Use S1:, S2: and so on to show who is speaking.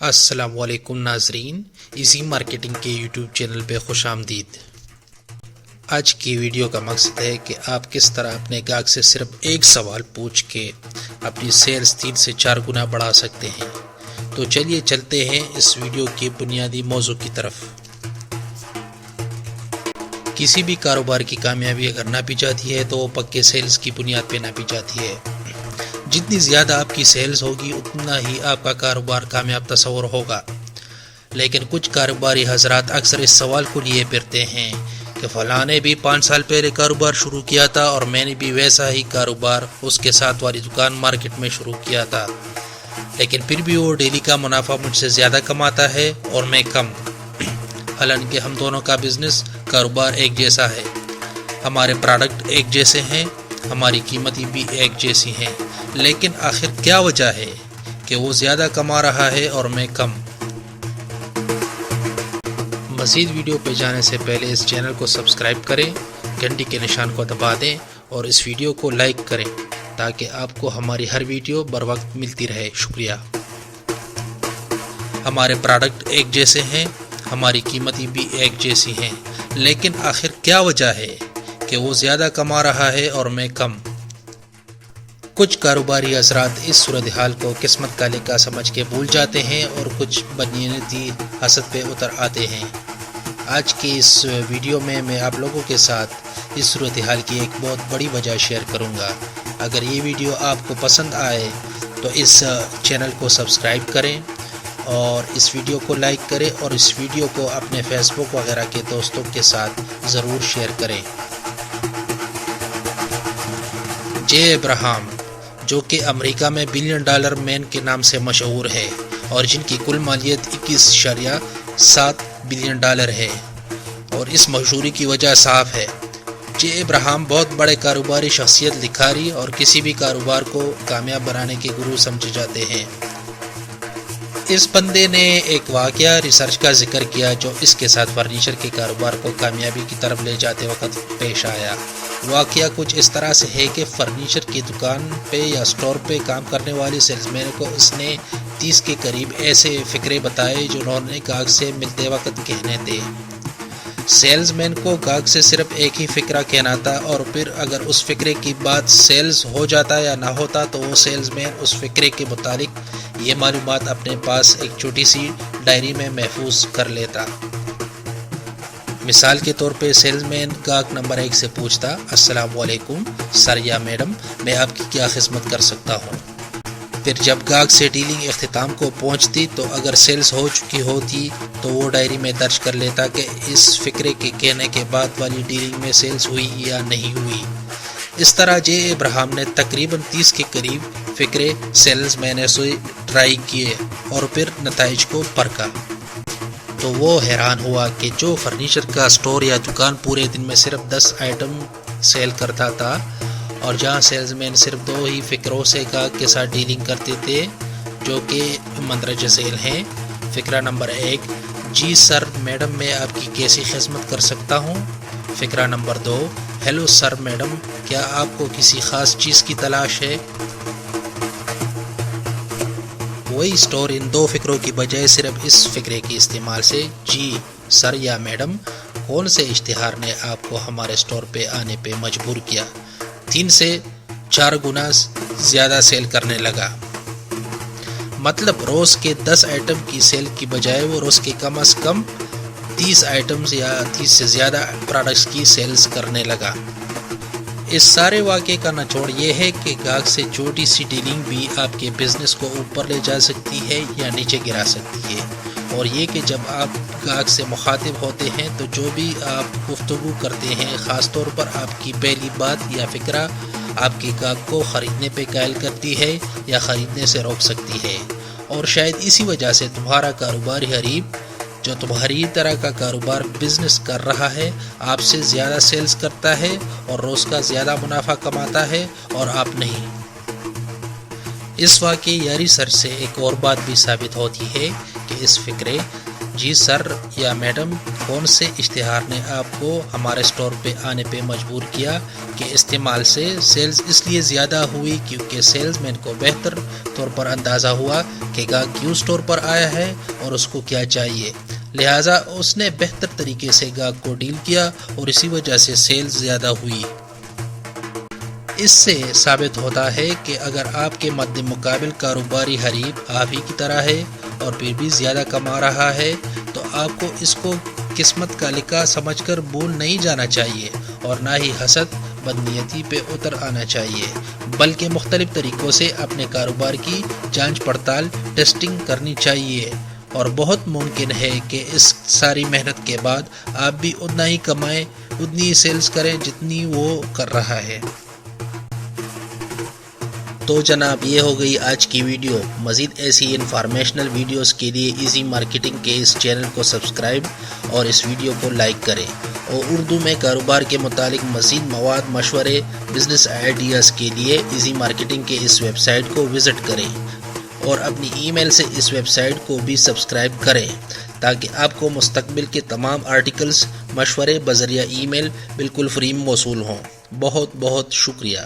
S1: السلام علیکم ناظرین، ایزی مارکیٹنگ کے یوٹیوب چینل پہ خوش آمدید۔ آج کی ویڈیو کا مقصد ہے کہ آپ کس طرح اپنے گاہک سے صرف ایک سوال پوچھ کے اپنی سیلز 3 سے 4 گنا بڑھا سکتے ہیں۔ تو چلیے چلتے ہیں اس ویڈیو کے بنیادی موضوع کی طرف۔ کسی بھی کاروبار کی کامیابی اگر ناپی جاتی ہے تو وہ پکے سیلز کی بنیاد پہ ناپی جاتی ہے۔ جتنی زیادہ آپ کی سیلز ہوگی اتنا ہی آپ کا کاروبار کامیاب تصور ہوگا۔ لیکن کچھ کاروباری حضرات اکثر اس سوال کو لیے پھرتے ہیں کہ فلاں نے بھی 5 سال پہلے کاروبار شروع کیا تھا اور میں نے بھی ویسا ہی کاروبار اس کے ساتھ والی دکان مارکیٹ میں شروع کیا تھا، لیکن پھر بھی وہ ڈیلی کا منافع مجھ سے زیادہ کماتا ہے اور میں کم۔ حالانکہ ہم دونوں کا بزنس کاروبار ایک جیسا ہے، ہمارے پروڈکٹ ایک جیسے ہیں، ہماری قیمتیں بھی ایک جیسی ہیں، لیکن آخر کیا وجہ ہے کہ وہ زیادہ کما رہا ہے اور میں کم؟ مزید ویڈیو پہ جانے سے پہلے اس چینل کو سبسکرائب کریں، گھنٹی کے نشان کو دبا دیں اور اس ویڈیو کو لائک کریں تاکہ آپ کو ہماری ہر ویڈیو بر وقت ملتی رہے۔ شکریہ۔ ہمارے پروڈکٹ ایک جیسے ہیں، ہماری قیمتیں بھی ایک جیسی ہیں، لیکن آخر کیا وجہ ہے کہ وہ زیادہ کما رہا ہے اور میں کم؟ کچھ کاروباری حضرات اس صورتحال کو قسمت کا لکھا سمجھ کے بھول جاتے ہیں اور کچھ بدنیتی حسد پہ اتر آتے ہیں۔ آج کی اس ویڈیو میں آپ لوگوں کے ساتھ اس صورتحال کی ایک بہت بڑی وجہ شیئر کروں گا۔ اگر یہ ویڈیو آپ کو پسند آئے تو اس چینل کو سبسکرائب کریں اور اس ویڈیو کو لائک کریں اور اس ویڈیو کو اپنے فیس بک وغیرہ کے دوستوں کے ساتھ ضرور شیئر کریں۔ جے ابراہم، جو کہ امریکہ میں $1 بلین مین کے نام سے مشہور ہے اور جن کی کل مالیت $21.7 بلین ہے، اور اس مشہوری کی وجہ صاف ہے۔ جے ابراہم بہت بڑے کاروباری شخصیت، لکھاری اور کسی بھی کاروبار کو کامیاب بنانے کے گرو سمجھے جاتے ہیں۔ اس بندے نے ایک واقعہ ریسرچ کا ذکر کیا جو اس کے ساتھ فرنیچر کے کاروبار کو کامیابی کی طرف لے جاتے وقت پیش آیا۔ واقعہ کچھ اس طرح سے ہے کہ فرنیچر کی دکان پہ یا سٹور پہ کام کرنے والی سیلز مین کو اس نے 30 کے قریب ایسے فکرے بتائے جو انہوں نے گاہک سے ملتے وقت کہنے تھے۔ سیلز مین کو گاہک سے صرف ایک ہی فکرہ کہنا تھا، اور پھر اگر اس فکرے کی بات سیلز ہو جاتا یا نہ ہوتا تو وہ سیلز مین اس فکرے کے متعلق یہ معلومات اپنے پاس ایک چھوٹی سی ڈائری میں محفوظ کر لیتا۔ مثال کے طور پہ سیلز مین گاہک نمبر 1 سے پوچھتا، السلام علیکم سر یا میڈم، میں آپ کی کیا خدمت کر سکتا ہوں؟ پھر جب گاہک سے ڈیلنگ اختتام کو پہنچتی تو اگر سیلز ہو چکی ہوتی تو وہ ڈائری میں درج کر لیتا کہ اس فکرے کے کہنے کے بعد والی ڈیلنگ میں سیلز ہوئی یا نہیں ہوئی۔ اس طرح جے ابراہم نے تقریباً 30 کے قریب فکرے سیلز مین سے ٹرائی کیے اور پھر نتائج کو پرکھا تو وہ حیران ہوا کہ جو فرنیچر کا سٹور یا دکان پورے دن میں صرف 10 آئٹم سیل کرتا تھا، اور جہاں سیلز مین صرف 2 ہی فکروں سے گاہک کے ساتھ ڈیلنگ کرتے تھے جو کہ مندرجہ ذیل ہیں۔ فکرہ نمبر 1، جی سر میڈم میں آپ کی کیسی خدمت کر سکتا ہوں؟ فکرہ نمبر 2، ہیلو سر میڈم، کیا آپ کو کسی خاص چیز کی تلاش ہے؟ وہی سٹور ان 2 فکروں کی بجائے صرف اس فکرے کے استعمال سے، جی سر یا میڈم، کون سے اشتہار نے آپ کو ہمارے سٹور پہ آنے پہ مجبور کیا، 3 سے 4 گنا زیادہ سیل کرنے لگا؟ مطلب روز کے 10 آئٹم کی سیل کی بجائے وہ روز کے کم از کم 30 آئٹمز یا 30 سے زیادہ پروڈکٹس کی سیلز کرنے لگا۔ اس سارے واقعے کا نچوڑ یہ ہے کہ گاہک سے چھوٹی سی ڈیلنگ بھی آپ کے بزنس کو اوپر لے جا سکتی ہے یا نیچے گرا سکتی ہے، اور یہ کہ جب آپ گاہک سے مخاطب ہوتے ہیں تو جو بھی آپ گفتگو کرتے ہیں، خاص طور پر آپ کی پہلی بات یا فکرہ آپ کے گاہک کو خریدنے پہ قائل کرتی ہے یا خریدنے سے روک سکتی ہے، اور شاید اسی وجہ سے تمہارا کاروباری حریف جو تمہاری طرح کا کاروبار بزنس کر رہا ہے آپ سے زیادہ سیلز کرتا ہے اور روز کا زیادہ منافع کماتا ہے اور آپ نہیں۔ اس واقعے یا ریسرچ سے ایک اور بات بھی ثابت ہوتی ہے کہ اس فقرے جی سر یا میڈم کون سے اشتہار نے آپ کو ہمارے اسٹور پہ آنے پہ مجبور کیا کہ استعمال سے سیلز اس لیے زیادہ ہوئی کیونکہ سیلز مین کو بہتر طور پر اندازہ ہوا کہ گاہک کیوں اسٹور پر آیا ہے اور اس کو کیا چاہیے، لہٰذا اس نے بہتر طریقے سے گاہک کو ڈیل کیا اور اسی وجہ سے سیلز زیادہ ہوئی۔ اس سے ثابت ہوتا ہے کہ اگر آپ کے مد مقابل کاروباری حریف آپ ہی کی طرح ہے اور پھر بھی زیادہ کما رہا ہے تو آپ کو اس کو قسمت کا لکھا سمجھ کر بھول نہیں جانا چاہیے اور نہ ہی حسد بدنیتی پہ اتر آنا چاہیے، بلکہ مختلف طریقوں سے اپنے کاروبار کی جانچ پڑتال ٹیسٹنگ کرنی چاہیے، اور بہت ممکن ہے کہ اس ساری محنت کے بعد آپ بھی اتنا ہی کمائیں، اتنی ہی سیلز کریں جتنی وہ کر رہا ہے۔ تو جناب یہ ہو گئی آج کی ویڈیو۔ مزید ایسی انفارمیشنل ویڈیوز کے لیے ایزی مارکیٹنگ کے اس چینل کو سبسکرائب اور اس ویڈیو کو لائک کریں، اور اردو میں کاروبار کے متعلق مزید مواد، مشورے، بزنس آئیڈیاز کے لیے ایزی مارکیٹنگ کے اس ویب سائٹ کو وزٹ کریں اور اپنی ای میل سے اس ویب سائٹ کو بھی سبسکرائب کریں تاکہ آپ کو مستقبل کے تمام آرٹیکلز، مشورے بذریعہ ای میل بالکل فری موصول ہوں۔ بہت بہت شکریہ۔